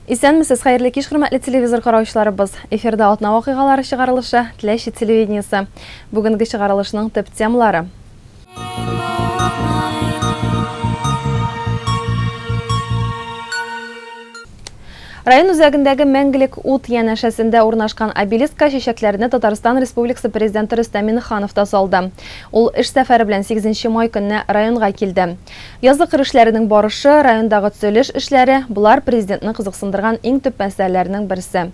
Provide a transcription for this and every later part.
Исәнмесез, хәерле кич, хөрмәтле телевизор караучыларыбыз. Эфирда атна вакыйгалары чыгарылышы Теләче телевидениесе. Бүгенге чыгарылышның төп темалары. Район үзәгендәге мәңгелек ут янәшәсендә урнашкан обелискка чәчәкләрне Татарстан Республикасы Президенты Рөстәм Миңнеханов та салды. Ул эш сәфәре белән 8 май көнне районга килде. Язгы эшләренең барышы, райондагы төзелеш эшләре булар президентны кызыксындырган иң төп мәсьәләләрнең берсе.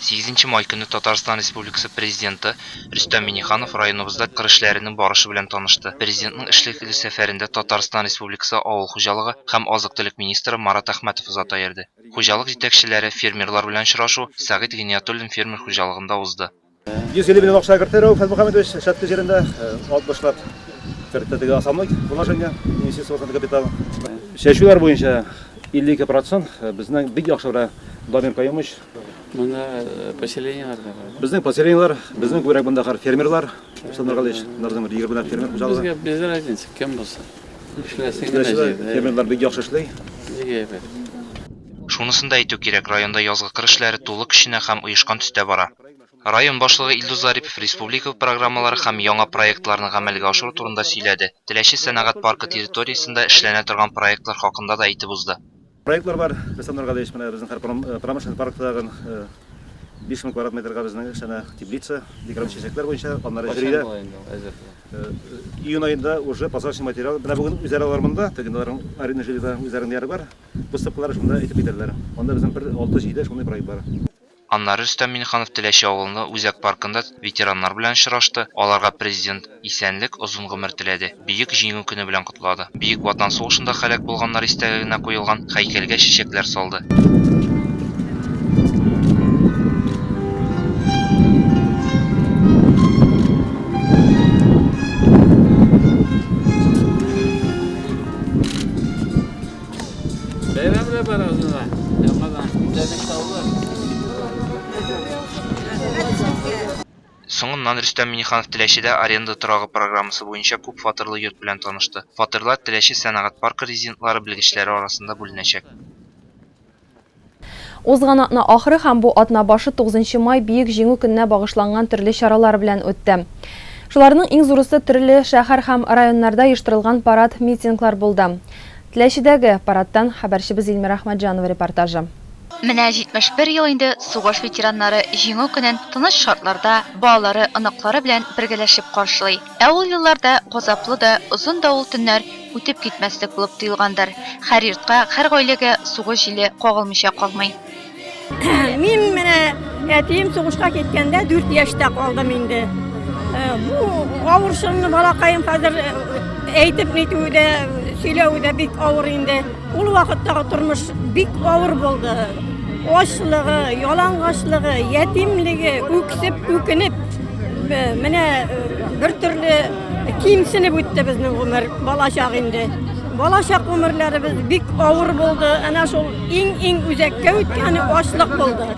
8 май көне Татарстан Республикасы Президенты Рөстәм Миңнеханов районыбызда кыр эшләренең барышы белән танышты. Президентның эшлек сәфәрендә Татарстан Республикасы авыл хуҗалыгы һәм азык-төлек министры Марат Әхмәтов озата йөрде. Хуҗалык җитәкчеләре, фермерлар белән очрашу Сәгыйть Гыйниятуллин фермер хуҗалыгында узды. 150 миллион акча кертте Рауф Мөхәммәтович шәтле җирендә 60лап кертте асамлык положение инвестицион капитал. Шәчүләр буенча 52% безнең бик яхшы Владимир Каюмович. Поселениялар. Безнең поселениялар, безнең күбрәк монда фермерлар, Шәмәргалич, Нарзамыр 20 фермер хуҗалыгы. Безгә без разница кем булса. Фермерлар бик яхшы эшли. Шунысын да әйтү кирәк, районда язгы кыр эшләре тулы көченә һәм оешкан төстә бара. Район башлыгы Илдус Зарипов республика программалары һәм яңа проектларны гамәлгә ашыру турында сөйләде. Теләче сәнәгать паркы территориясендә эшләнә торган проектлар хакында да әйтеп узды. Проектлар бар, Шәмәргалич менә безнең промышленный парктагы 5000 квадрат метрга безнең эшләнә теплица, декоратив чәчәкләр буенча, аннары җирдә. Июнь аенда уже посадочный материал. Менә бүген үзәре алармында, тегеннәрнең аренда җирдә үзәренә яры бар. Поступлары шунда әйтеп китәләр. Анда безнең 6-7 шундый проект бар. Аннары Рөстәм Миңнеханов Теләче авылында үзәк паркында ветераннар белән очрашты. Аларга президент исәнлек, озын гомер теләде. Бөек җиңү көне белән котлады. Бөек Ватан сугышында һәлак булганнар истәлегенә куелган һәйкәлгә чәчәкләр салды. Соңыннан Рөстәм Миңнеханов Теләчедә аренда торагы программасы буенча күп фатирлы йорт белән танышты. Фатирлар Теләче сәнәгать паркы резидентлары белгечләре арасында бүленәчәк. Узган атна ахыры һәм бу атна башы 9 май бөек җиңү көненә багышланган төрле чаралар белән үтте. Шуларның иң зурысы төрле шәһәр һәм районнарда оештырылган парад, митинглар булды. Теләчедәге парадтан хәбәрчебез Илмир Әхмәтҗанова репортажы. Менә 71 ел инде сугыш ветераннары җиңү көнен тыныч шартларда балалары, оныклары белән бергәләшеп каршылый. Ә ул елларда газаплы да, озын да ул төннәр үтеп китмәслек булып тоелгандыр. Һәр йортка, һәр гаиләгә сугыш җиле кагылмыйча калмый. Мин менә әтием сугышка киткәндә 4 яшьтә калдым инде. Бу авыршынны балакаем хәзер әйтеп нитүдә, сөйләүдә бик авыр инде. Ул вакыттагы тормыш бик авыр булды. Ачлыгы, ялангачлыгы, ятимлеге, үксеп, үкенеп, менә бер төрле кимсенеп үтте безнең гомер, балачак инде. Балачак гомерләребез бик авыр булды. Әнә шул иң үзәккә үткәне ачлык булды.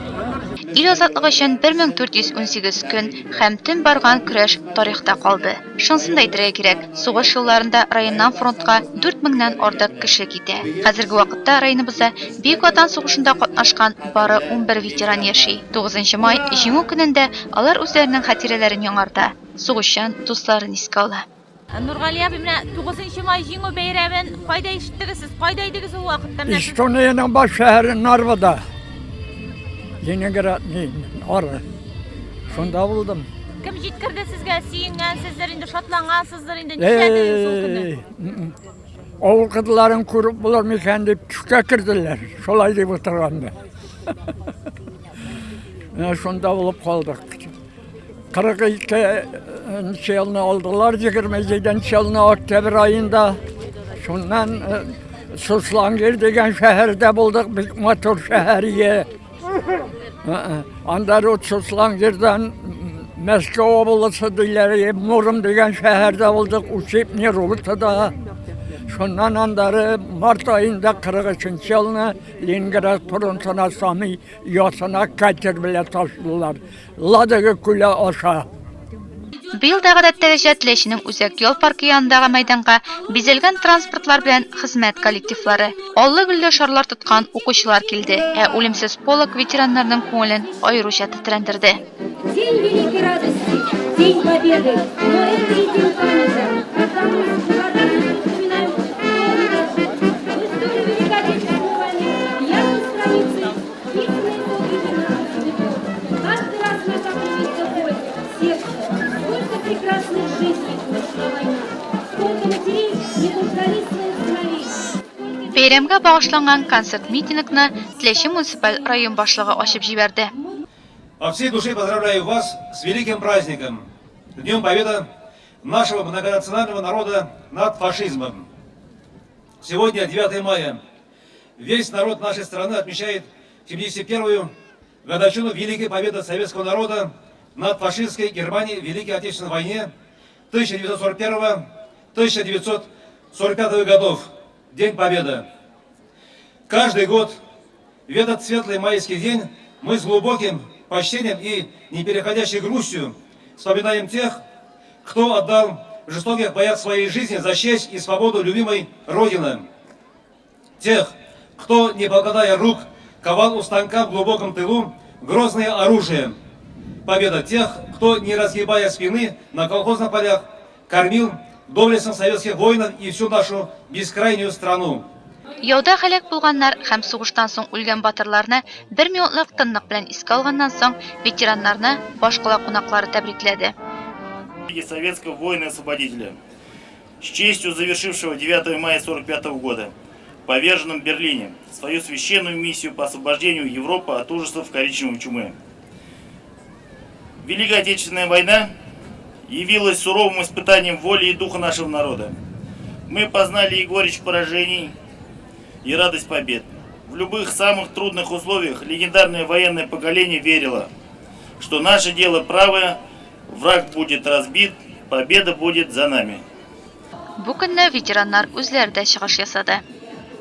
Ил азатлыгы өчен 1418 көн һәм төн барган көрәш тарихта калды. Шунысын да әйтергә кирәк, сугыш елларында районнан фронтка 4000-нән артык кеше китә. Хәзерге вакытта районыбызда Бөек Ватан сугышында катнашкан бары 11 ветеран яши. 9 май җиңү көнендә алар үзләренең хатирәләрен яңарта, сугышчан дусларын искә ала. Нургали абый, менә 9 май җиңү бәйрәмен кайда ишеттегез сез? Кайда идегез ул вакытта? Эстониянең баш шәһәре Нарвада. Ленинградның ары. Шунда булдым. Кем җиткерде сезгә? Сөенгәнсездер инде, шатлангансыздыр инде. Нишләдегез ул көнне? Авыл кызларын күреп булар микән дип төшкә керделәр. Шулай дип утырганда. Шунда булып калдык. 42 елны алдылар, 27 елны октябрь айында. Шуннан Суслангер дигән шәһәрдә булдык, бик матур шәһәр. Анда Суслангердан Мәскәү облысы диләре, Муром дигән шәһәрдә булдык, Учебный рултада. Шуннан андары март айында 43 елны Ленинград фронтына сами ясына катер белән ташлылар. Ладога күле аша. Быел да гадәттәгечә Теләченең Үзәк юл паркы янындагы мәйданга бизәлгән транспортлар белән хезмәт коллективлары, аллы-гөлле шарлар тоткан укучылар килде, ә үлемсез полк ветераннарның күңелен аеруча тетрәндерде. День великой радости, день победы, но это и день памяти, потому что вспоминаем историю Великой Отечественной войны, яркой страницей, истинной каждый раз мы как-нибудь такой сердце, сколько прекрасных жизней прошла война, сколько матерей не дождались своих сыновей. Бәйрәмгә багышланган концерт-митингны Теләче муниципаль район башлыгы ачып җибәрде. От всей души поздравляю вас с великим праздником, Днем Победы нашего многонационального народа над фашизмом. Сегодня, 9 мая, весь народ нашей страны отмечает 71-ю годовщину Великой Победы советского народа над фашистской Германией в Великой Отечественной войне 1941-1945 годов. День Победы. Каждый год в этот светлый майский день мы с глубоким почтением и непереходящей грустью вспоминаем тех, кто отдал в жестоких боях своей жизни за честь и свободу любимой Родины. Тех, кто, не покладая рук, ковал у станка в глубоком тылу грозное оружие. Победа тех, кто, не разгибая спины, на колхозных полях кормил доблестных советских воинов и всю нашу бескрайнюю страну. Яуда һәлак булганнар һәм сугыштан соң үлгән батырларны 1 минутлык тынлык белән искә алганнан соң ветераннарны башкала кунаклары тәбрикләде. Советского воина-освободителя, с честью завершившего 9 мая 1945 года, поверженным в Берлине, свою священную миссию по освобождению Европы от ужасов коричневой чумы. Великая Отечественная война явилась суровым испытанием воли и духа нашего народа. Мы познали и горечь поражений, и радость побед. В любых самых трудных условиях легендарное военное поколение верило, что наше дело правое, враг будет разбит, победа будет за нами. Бу көнне ветераннар үзләре дә чыгыш ясады.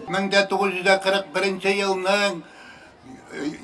1941 елның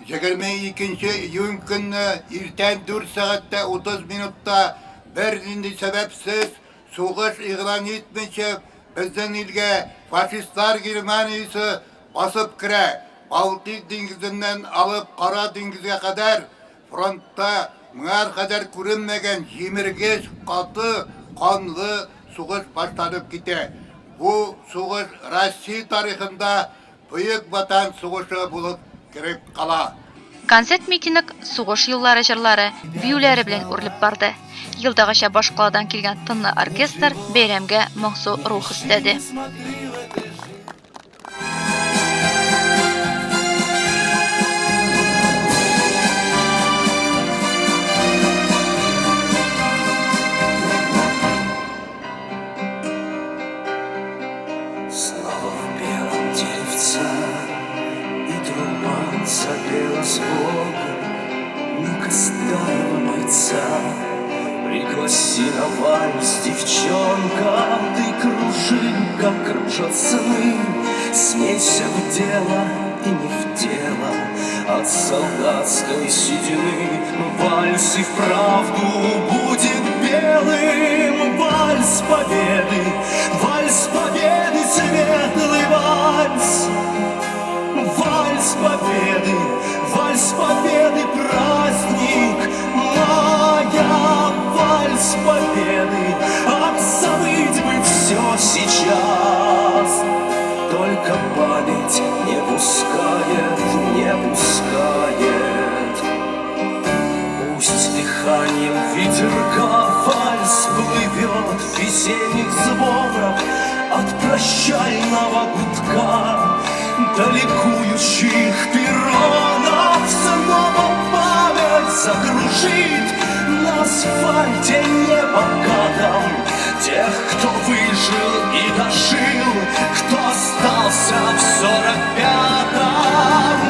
22 июнь көнне иртән 4 сәгатьтә 30 минутта бернинди сәбәпсез сугыш игълан итмичә безнең илгә фашистлар Германиясе басып керә. Балтик диңгезеннән алып Кара диңгезгә кадәр фронтта моңар кадәр күренмәгән җимергеч, каты, канлы сугыш башланып китә. Бу сугыш Россия тарихында бөек ватан сугышы булып кирип кала. Концерт-митинг сугыш юллары җырлары, биюләре белән үрелеп барды. Елдагыча башкаладан килгән тынлы оркестр бәйрәмгә моңсу рух истәде. Снова в белом деревце и труба запела звука на костяного бойца. Пригласи на вальс, девчонка, ты кружи, как кружат сны. Смейся в дело и не в дело от солдатской седины. Вальс и вправду будет белым, вальс победы, светлый вальс. Вальс победы, праздник мая. Вальс победы, ах, забыть бы все сейчас. Только память не пускает. Пусть дыханием ветерка вальс плывет весенних звонов от прощального гудка до ликующих перронов. Снова память закружит на асфальте небокатом тех, кто выжил и дожил, кто остался в 45-м.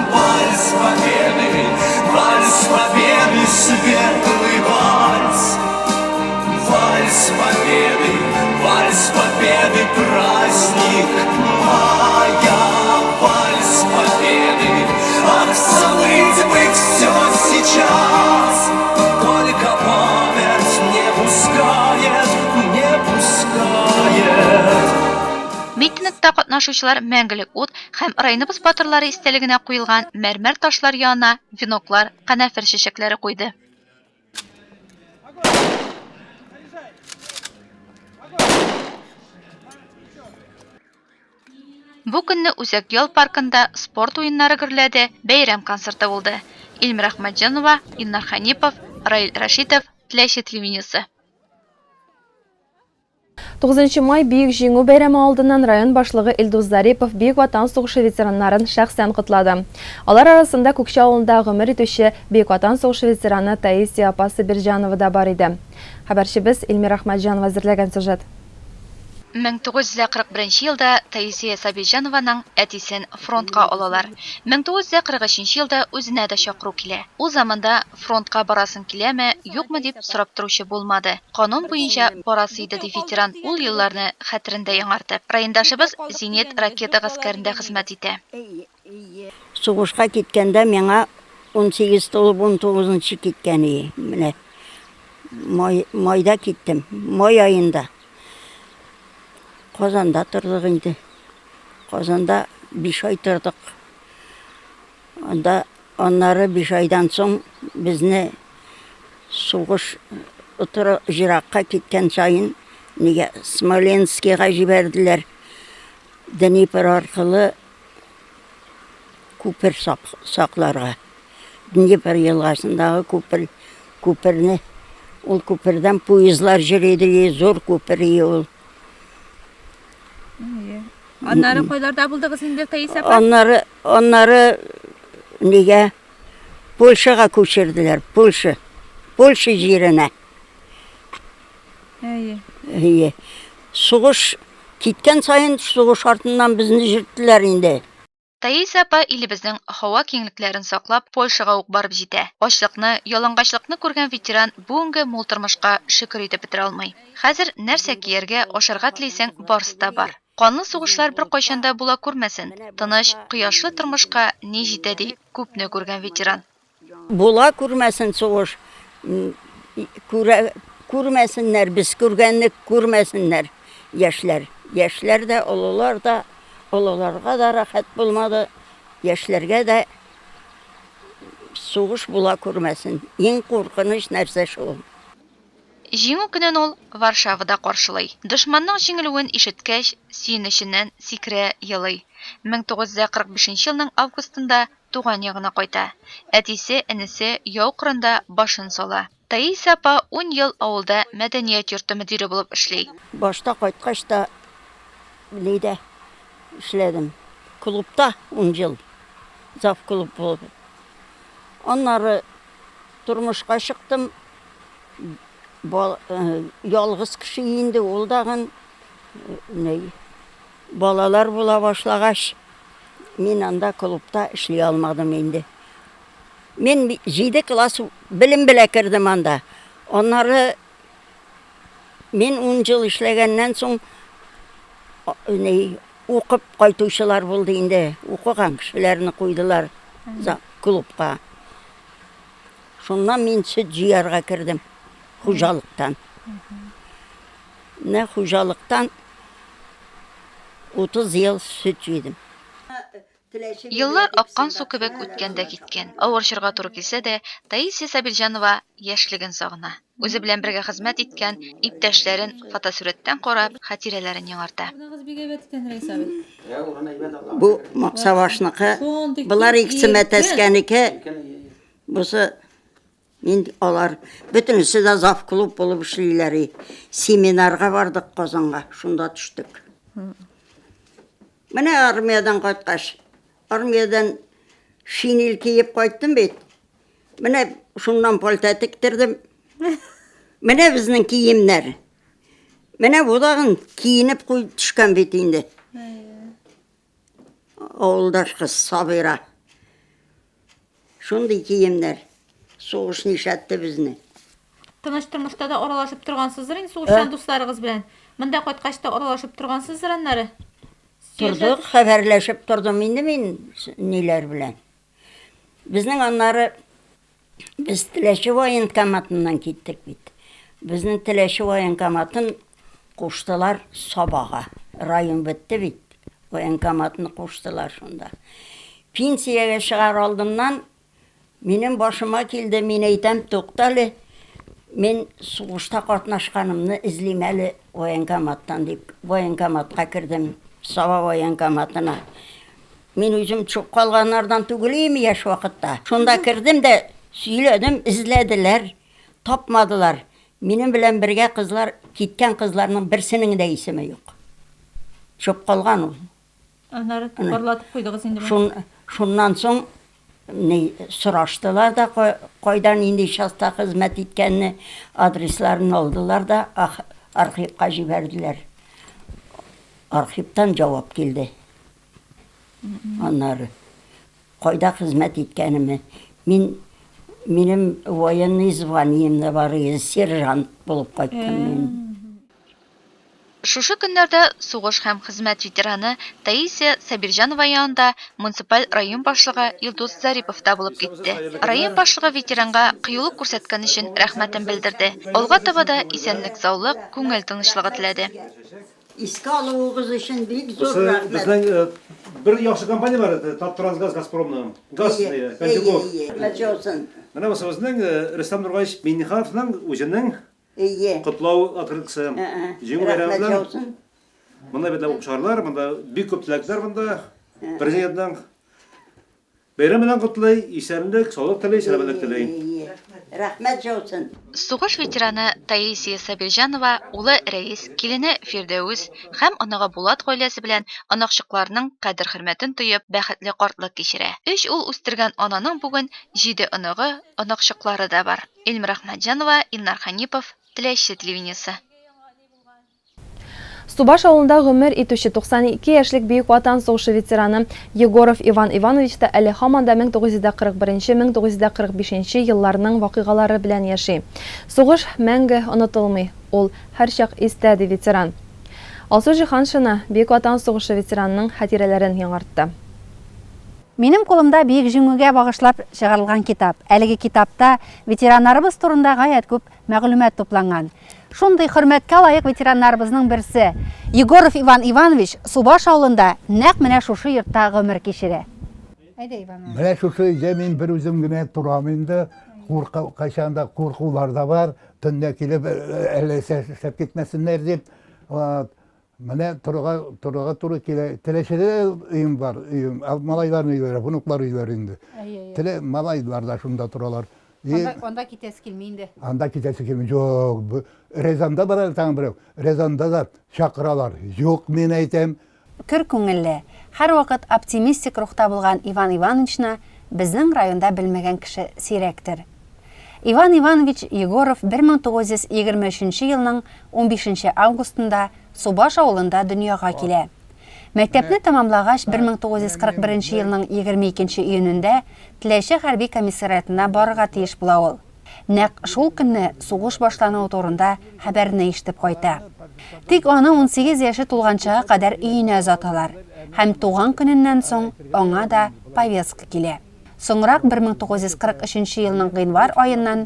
Вальс победы, светлый вальс. Вальс победы, праздник мая. Вальс победы, ах, забыть бы все сейчас. Только память не пускай. Митингта катнашучылар мәңгелек ут һәм районыбыз батырлары истәлегенә куелган мәрмәр ташлар янына веноклар, канәфер чәчәкләре куйды. Бу көнне Үзәк ял паркында спорт уеннары гөрләде, бәйрәм концерты булды. Илмир Ахмаджанова, Илнар Ханипов, Раил Рашитов, Теләче телевидениесе. 9 май Бөек җиңү бәйрәме алдыннан район башлыгы Илдус Зарипов Бөек Ватан сугышы ветераннарын шәхсән котлады. Алар арасында Күкче авылында гомер итүче Бөек Ватан сугышы ветераны Таисия апа Сабирҗанова да бар иде. Хәбәрчебез Илмир Ахмаджанова әзерләгән сюжет. 1941 елда Таисия Сабирҗанованың әтисен фронтка алалар. 1943 елда үзенә дә чакыру килә. Ул заманда фронтка барасын киләме, юкмы дип сорап торучы булмады. Канун буенча барасы иде ди ветеран ул елларны хәтерендә яңартып. Райондашыбыз Зенит ракета гаскәрендә хезмәт итә. Сугышка киткәндә миңа 18 тулып 19-нчы киткән иде. Менә майда киттем, май айында. Казанда тордык инде. Казанда 5 ай тордык. Анда аннары 5 айдан соң безне сугыш җиракка киткән сайын нигә Смоленскига җибәрделәр. Днепр аркылы күпер сакларга. Днепр елгасындагы күперне ул күпердән поездлар җөрейди, зур күпер ул. Аннары кайларда булдыгыз инде Таисия апа? Аннары нигә Польшага күчерделәр, Польша җиренә. Сугыш киткән сайын сугыш артыннан безне җирттеләр инде. Таисия апа илебезнең һава киңлекләрен саклап Польшага ук барып җитә. Ачлыкны, ялангачлыкны күргән ветеран бүгенге мул тормышка шөкер итеп бетерә алмый. Хәзер нәрсә кияргә, ашарга телисәң барысы да бар. Канлы сугышлар бер кайчанда була күрмәсен. Тыныч, кояшлы тормышка ни җитә ди күпне күргән ветеран. Була күрмәсен сугыш. Күрмәсеннәр, без күргәнне күрмәсеннәр яшьләр. Яшьләр дә, олылар да, олыларга да рәхәт булмады. Яшьләргә дә сугыш була күрмәсен. Иң куркыныч нәрсә шул. Җиңү көнен ул Варшавада каршылый. Дошманның җиңелүен ишеткәч, сөенеченнән сикерә елый. 1945 елның августында туган ягына кайта. Әтисе, энесе яу кырында башын сала. Таисия апа 10 ел авылда мәдәният йорты мөдире булып эшли. Башта кайткач та нидә эшләдем. Клубта 10 ел. Зав клуб булып. Аннары тормышка чыктым. Ялгыз кеше инде ул дагы балалар була башлагач мин анда клубта эшли алмадым инде. Мен 7 класс белем белә кирдем анда. Аннары мен 10 ел эшләгәннән соң укып кайтучылар булды инде. Укыган кешеләрне куйдылар клубка. Шуннан мин сөт җыярга кирдем. Хуҗалыктан. Хуҗалыктан 30 ел сөт җыйдым. Еллар аккан су кебек үткәндә киткән. Авыр чорга туры килсә дә, Таисия Сабирҗанова яшьлеген сагына. Үзе белән бергә хезмәт иткән иптәшләрен фотосурәттән карап, хатирәләрен яңарта. Бу Максавашныкы, булар икесе мәтәскәнеке. Бусы мин алар бөтенесе дә зав клуб булып эшлиләр. Семинарга бардык Казанга, шунда төштек. Менә армиядан кайткач, армиядан шинель киеп кайттым бит. Менә шуннан пальто тиктердем. Менә безнең киемнәр. Менә бу дагы киенеп куйып төшкән бит инде. Авылдаш кыз Сабира. Шундый киемнәр. Сугыш нишәтте безне. Тыныч тормышта да аралашып торгансыздыр инде сугышчан дусларыгыз белән. Монда кайткач та аралашып торгансыздыр аннары. Тордык, хәбәрләшеп тордым инде мин ниләр белән. Безнең аннары без Теләче военкоматыннан киттек бит. Безнең Теләче военкоматын куштылар Сабага. район бітті бит. Военкоматны қоштылар шонда. Пенсияға шығар алдымнан, менің башыма келді, мен айтам, тоқталы, мен соғышта қатнашқанымны ізлейм әлі военкоматтан деп, военкоматқа кірдім, Сава военкоматына. Мен өзім чоқ қалғанардан түгілейм еш уақытта. Сонда кірдім де сөйледім, ізләділер, тапмадылар. Менің білен бірге қызлар, кеткен қызларының бірсінің де есімі жоқ. Чоқ қалған ол. Анары барлатып қойдығыз енді. Шуннан соң сұраштылар да, қойдан енді шаста қызмет еткеніне адресларын алдылар да, архивқа жіберділер. Архивтан жауап келді. Анары қойда қызмет еткеніме. Менің военный званиемді бар, сержант болып қойттым мен. Шушы көннәрдә сугыш һәм хезмәт ветераны Таисия Сабирҗанова янында муниципаль район башлыгы Илдус Зарипов та булып китте. Район башлыгы ветеранга кыюлык күрсәткән өчен рәхмәтен белдерде. Алга таба да исәнлек, саулык, күңел тынычлыгы теләде. Искә алуыгыз өчен бик зур рәхмәт. Безнең бер яхшы компания бар, Таттрансгаз, Газпромның. Газ, Контигов. Менә безнең Рөстәм Нургаевич Миннихановның үзенең Құтлау атырқысы. Жеңу байрамынан. Мұнда бетлі оқшарлар, мұнда бик көп тілектер мұнда. Президенттің байрамынан құтлай, исәнлік, саулық тілей, сәлемәлік тілей. Рәхмәт жаусын. Сугыш ветераны Таисия Сабирҗанова улы Рәис, килене Фирдәүс һәм аныгы Булат гаиләсе белән анакчыкларның кадер-хөрмәтен тоеп, бәхетле картлык кичерә. 3 ул үстергән ананың бүген 7 аныгы, анакчыклары да бар. Илмир Әхмәтҗанова, Илнар Ханипов, Теләче телевидениесе. Субаш авылында гомер итүче 92 яшьлек Бөек Ватан сугышы ветераны Егоров Иван Иванович та әле һаман да 1941-1945 елларның вакыйгалары белән яши. Сугыш мәңге онытылмый. Ул һәрчак истәде ветеран. Алсу Җиһаншина Бөек Ватан сугышы ветеранының хатирәләрен яңартты. Минем кулымда бик җиңүгә багышлап чыгарылган китап. Әлеге китапта ветераннарыбыз турында гаять күп мәгълүмат тупланган. Шундый хөрмәткә лаек ветераннарыбызның берсе Егоров Иван Иванович Субаш авылында нәкъ менә шушы йортта гомер кичерә. Әйдә Иван. Менә шушы өйдә мин бер үзем генә торам инде. Кайчанда куркулар да бар. Төнлә килеп әле шәп китмәсеннәр дип. Менә торырга туры килә. Теләчедә өем бар. Малайларның өйләре, внуклар өйләре инде. Теле малайлар да шунда торалар. Анда китәсе килми инде. Анда китәсе килми. Юк, Резанда бар тагын берәү. Резанда да чакыралар. Юк, мин әйтәм. Көр күңелле, һәр вакыт оптимистик рухта булган Иван Ивановичны безнең районда белмәгән кеше сирәктер. Иван Иванович Егоров 1923 елның 15 августында Субаш авылында дөньяга килә. Мәктәпне тәмамлагач 1941 елның 22 июнендә Теләче хәрби комиссариатына барырга тиеш була ул. Нәкъ шул көнне сугыш башлануы турында хәбәрне ишетеп кайта. Тик аны 18 яше тулганчага кадәр өенә озаталар һәм туган көненнән соң аңа да повестка килә. Соңрак 1943 елның гыйнвар аеннан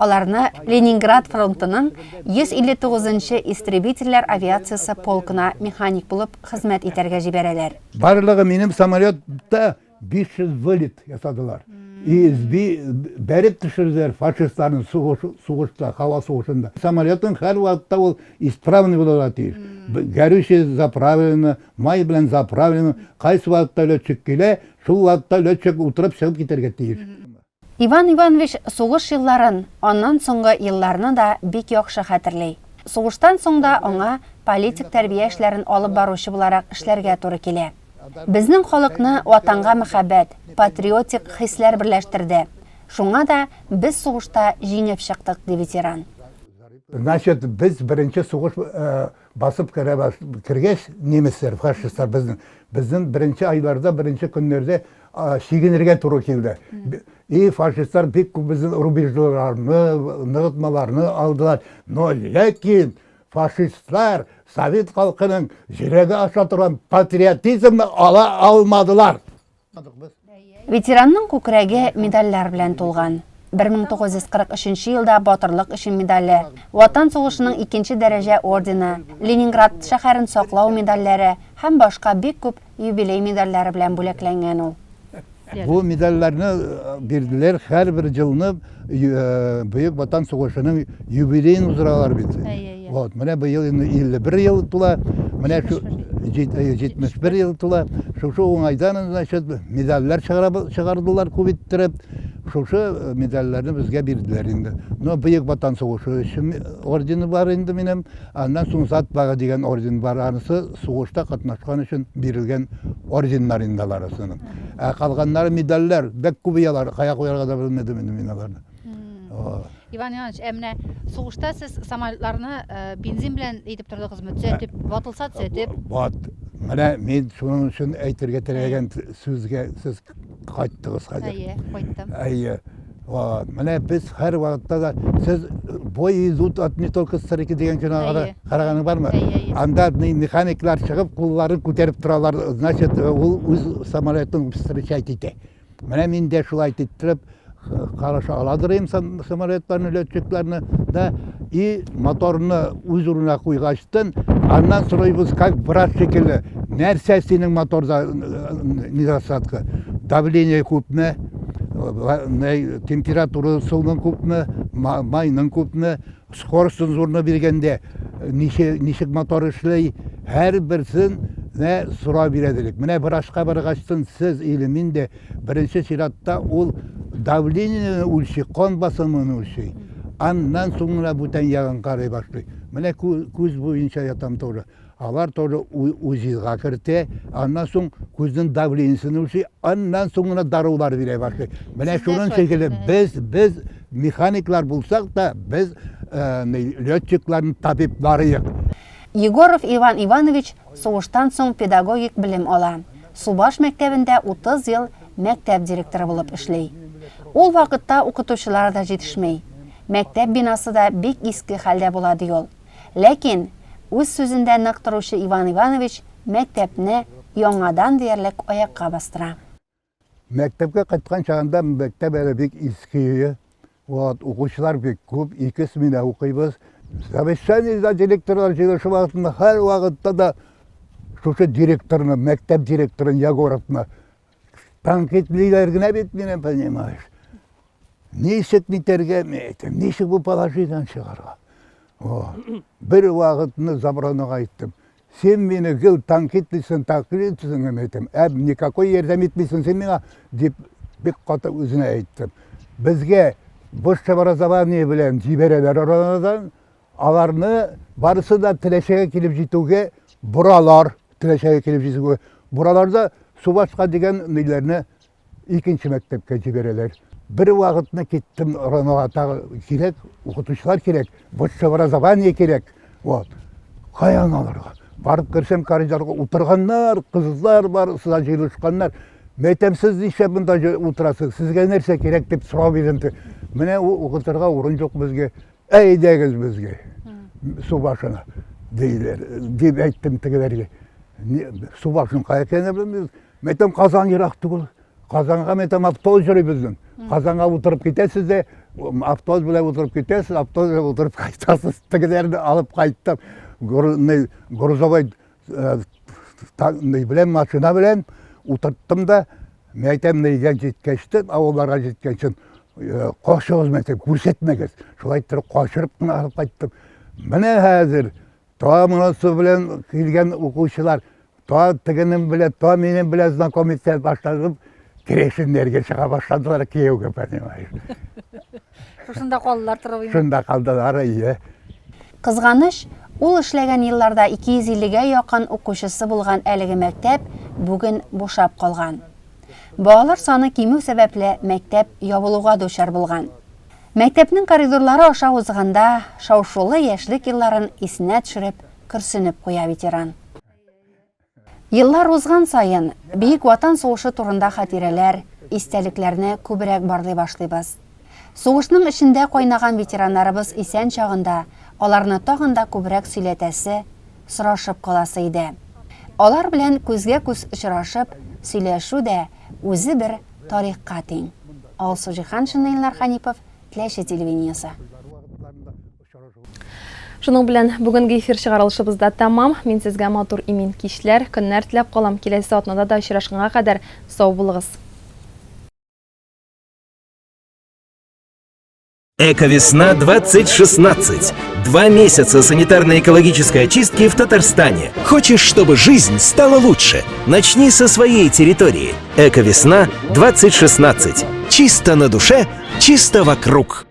аларны Ленинград фронтының 159-нчы истребительләр авиациясе полкына механик булып хезмәт итәргә җибәрәләр. Барлыгы минем самолетта 500 вылет ясадылар. Бәреп төшерделәр фашистларның сугышта, һава сугышында. Самолетның һәр вакытта ул исправный булырга тиеш. Горючее заправлено, май белән заправлено. Кайсы вакытта летчик килә, шул вакытта летчик утырып чыгып китәргә тиеш. Иван Иванович сугыш елларын, аннан соңгы елларны да бик яхшы хәтерли. Сугыштан соң да аңа политик тәрбия эшләрен алып баручы буларак эшләргә туры килә. Безнең халыкны ватанга мәхәббәт, патриотик хисләр берләштерде. Шуңа да без сугышта җиңеп чыктык, ди ветеран. Значит, без беренче сугыш басып кергәч, немецлар, фашистлар безнең беренче айларда, беренче көннәрдә чигенергә туры килде. Фашистлар бик күп безнең рубежларны, ныгытмаларны алдылар. Но ләкин фашистлар Совет халкының җирәге аша торган патриотизмны ала алмадылар. Ветеранның күкрәге медальләр белән тулган. 1943 елда батырлык өчен медале, Ватан сугышының 2-нче дәрәҗә ордены, Ленинград шәһәрен саклау медальләре һәм башка бик күп юбилей медальләре белән бүләкләнгән ул. Bu medallarını birdiler, her bir yılını Büyük Vatan Soğuşu'nun юбилейін uzaralar biz. Mene bu yıl 51 yıl tula, mene şu 71 yıl tula, şu oңайдан medaller çıkardılar kubittirip, şu medallerini bizge birdiler indi. No Büyük Vatan Soğuşu için ordeni var indi benim, ondan soň Zat Bağı degen orden var, anısı soğuşta katnaşkan için birilgen ordenler indalar arasının. Kalganlar medaller, bek kubiyalar, kaya koyarga da bilmedim indi medalarını. Иван Иванович, әміне соғышта сіз самолетларны бензин белән әйтеп тордыгызмы? Төзәтеп, ватылса төзәтеп? Ват. Менә мен шуның өчен әйтергә теләгән сүзгә сез кайттыгыз хәзер. Әйе, кайттым. Әйе. Менә без һәр вакытта да сез бой изут от не только старики дигән кинога караганың бармы? Анда механиклар чыгып, кулларын күтәреп торалар, значит, ул үз самолетын встречать итә. Менә мин дә шулай иттереп Karşı aladırayım самолетlerini, lötçüklerini da и motorunu uzuruna koygaçtın. Ondan sonra biz как брат şekilde nersesinin motorda недостатка. Давление көпме, температура сулның көпме, майның көпме, скоростын zoruna бергенде ничек мотор эшлей, һәр берсен сұрап бирәделек. Менә брашка баргаçтын сез илемин де беренче чиратта ул давлениене үлчи, кан басымын үлчи. Аннан соңына бүтән ягын карый башлый. Менә күз буенча ятам тоже. Алар тоже УЗИга кертә, аннан соң күзнең давлениесен үлчи, аннан соңына дарулар бирә башлый. Менә шуның шекелле без механиклар булсак да, без летчикларның табиблары. Егоров Иван Иванович сугыштан соң педагогик белем ала. Субаш мәктәбендә 30 ел мәктәп директоры булып эшләй. Ул вакытта укытучылар да җитешмәй. Мәктәп бинасы да бик иске хәлдә була ди ул. Ләкин үз сүзендә нык торучы Иван Иванович мәктәпне яңадан диярлек аякка бастыра. Мәктәпкә кайткан чагында мәктәп әле бик иске. Укучылар бик күп, 2 смена укыйбыз. Совещание директорлар җыелышы вакытында һәр вакытта да шушы директорны, мәктәп директорын Егоровны танкетлиләр генә бит, менә понимаешь. Ничек нитәргә мәйтем, ничек бу положениедән чыгарга. Бер вакытны Забронога әйттем. Сен мине гел танкетлисен, такритсен мәйтем. Никакой ярдәм итмисең сен миңа дип бик каты үзенә әйттем. Безгә высшее образование белән җибәрәләр арадан, аларны барысы да теләшәгә килеп җитүгә буралар, теләшәгә килеп җитүгә. Бураларда Субашка дигән ниләрне 2нче мәктәпкә җибәрәләр. Бер вакытны киттем Ронога кирәк, укытучылар кирәк, высшее образование кирәк. Каян аларга? Барып керсәм коридорга утырганнар, кызлар бар, сыза җыелышканнар. Мәктәпсез нишләп монда утырасыз? Сезгә нәрсә кирәк дип сорау бирде. Менә укытырга урын юк безгә. Әйдәгез безгә. Субашына диләр. Дип әйттем тегеләргә. Субашын кая икәнен белмибез. Мәктәп Казан ерак түгел. Казанга мәктәп автобус йөри безнең. Казанга утырып китәсез дә, автобус белән утырып китәсез, автобус белән утырып кайтасыз. Тегеләрне алып кайттым. Грузовой белән машина белән утырттым да, мәктәпне җиткәчтем, авылларга җиткәнчен кашыгыз мәктәп күрсәтмәгез. Шулай итеп кашырып кына алып кайттым. Менә хәзер тамынысы белән килгән укучылар, тегенем белән, минем белән знакомиться башладым, керәшеннәргә чыга башладылар кияүгә, понимаешь. Шунда калдылар торып. Шунда калдылар, ие. Кызганыч, ул эшләгән елларда 250гә якын укучысы булган әлеге мәктәп бүген бушап калган. Балалар саны кимү сәбәпле мәктәп ябылуга дучар булган. Мәктәпнең коридорлары аша узганда шаушулы яшьлек елларын исенә төшереп, көрсенеп куя ветеран. Еллар узган сайын Бөек Ватан сугышы турында хатирәләр, истәлекләрне күбрәк барлый башлыйбыз. Сугышның эчендә кайнаган ветераннарыбыз исән чагында аларны тагын да күбрәк сөйләтәсе, сорашып каласы иде. Алар белән күзгә күз очрашып, сөйләшү дә үзе бер тарихка тиң. Алсу Жиханшин, Илнар Ханипов, Тләші телевидениесі. Шуның белән бүгенге эфир чыгарылышыбызда тамам. Мин сезгә матур имин кичләр, көннәр теләп калам. Киләсе атнада да очрашканга кадәр сау булыгыз. Эковесна 2016. 2 месяца санитарно-экологической очистки в Татарстане. Хочешь, чтобы жизнь стала лучше? Начни со своей территории. Эковесна 2016. Чисто на душе, чисто вокруг.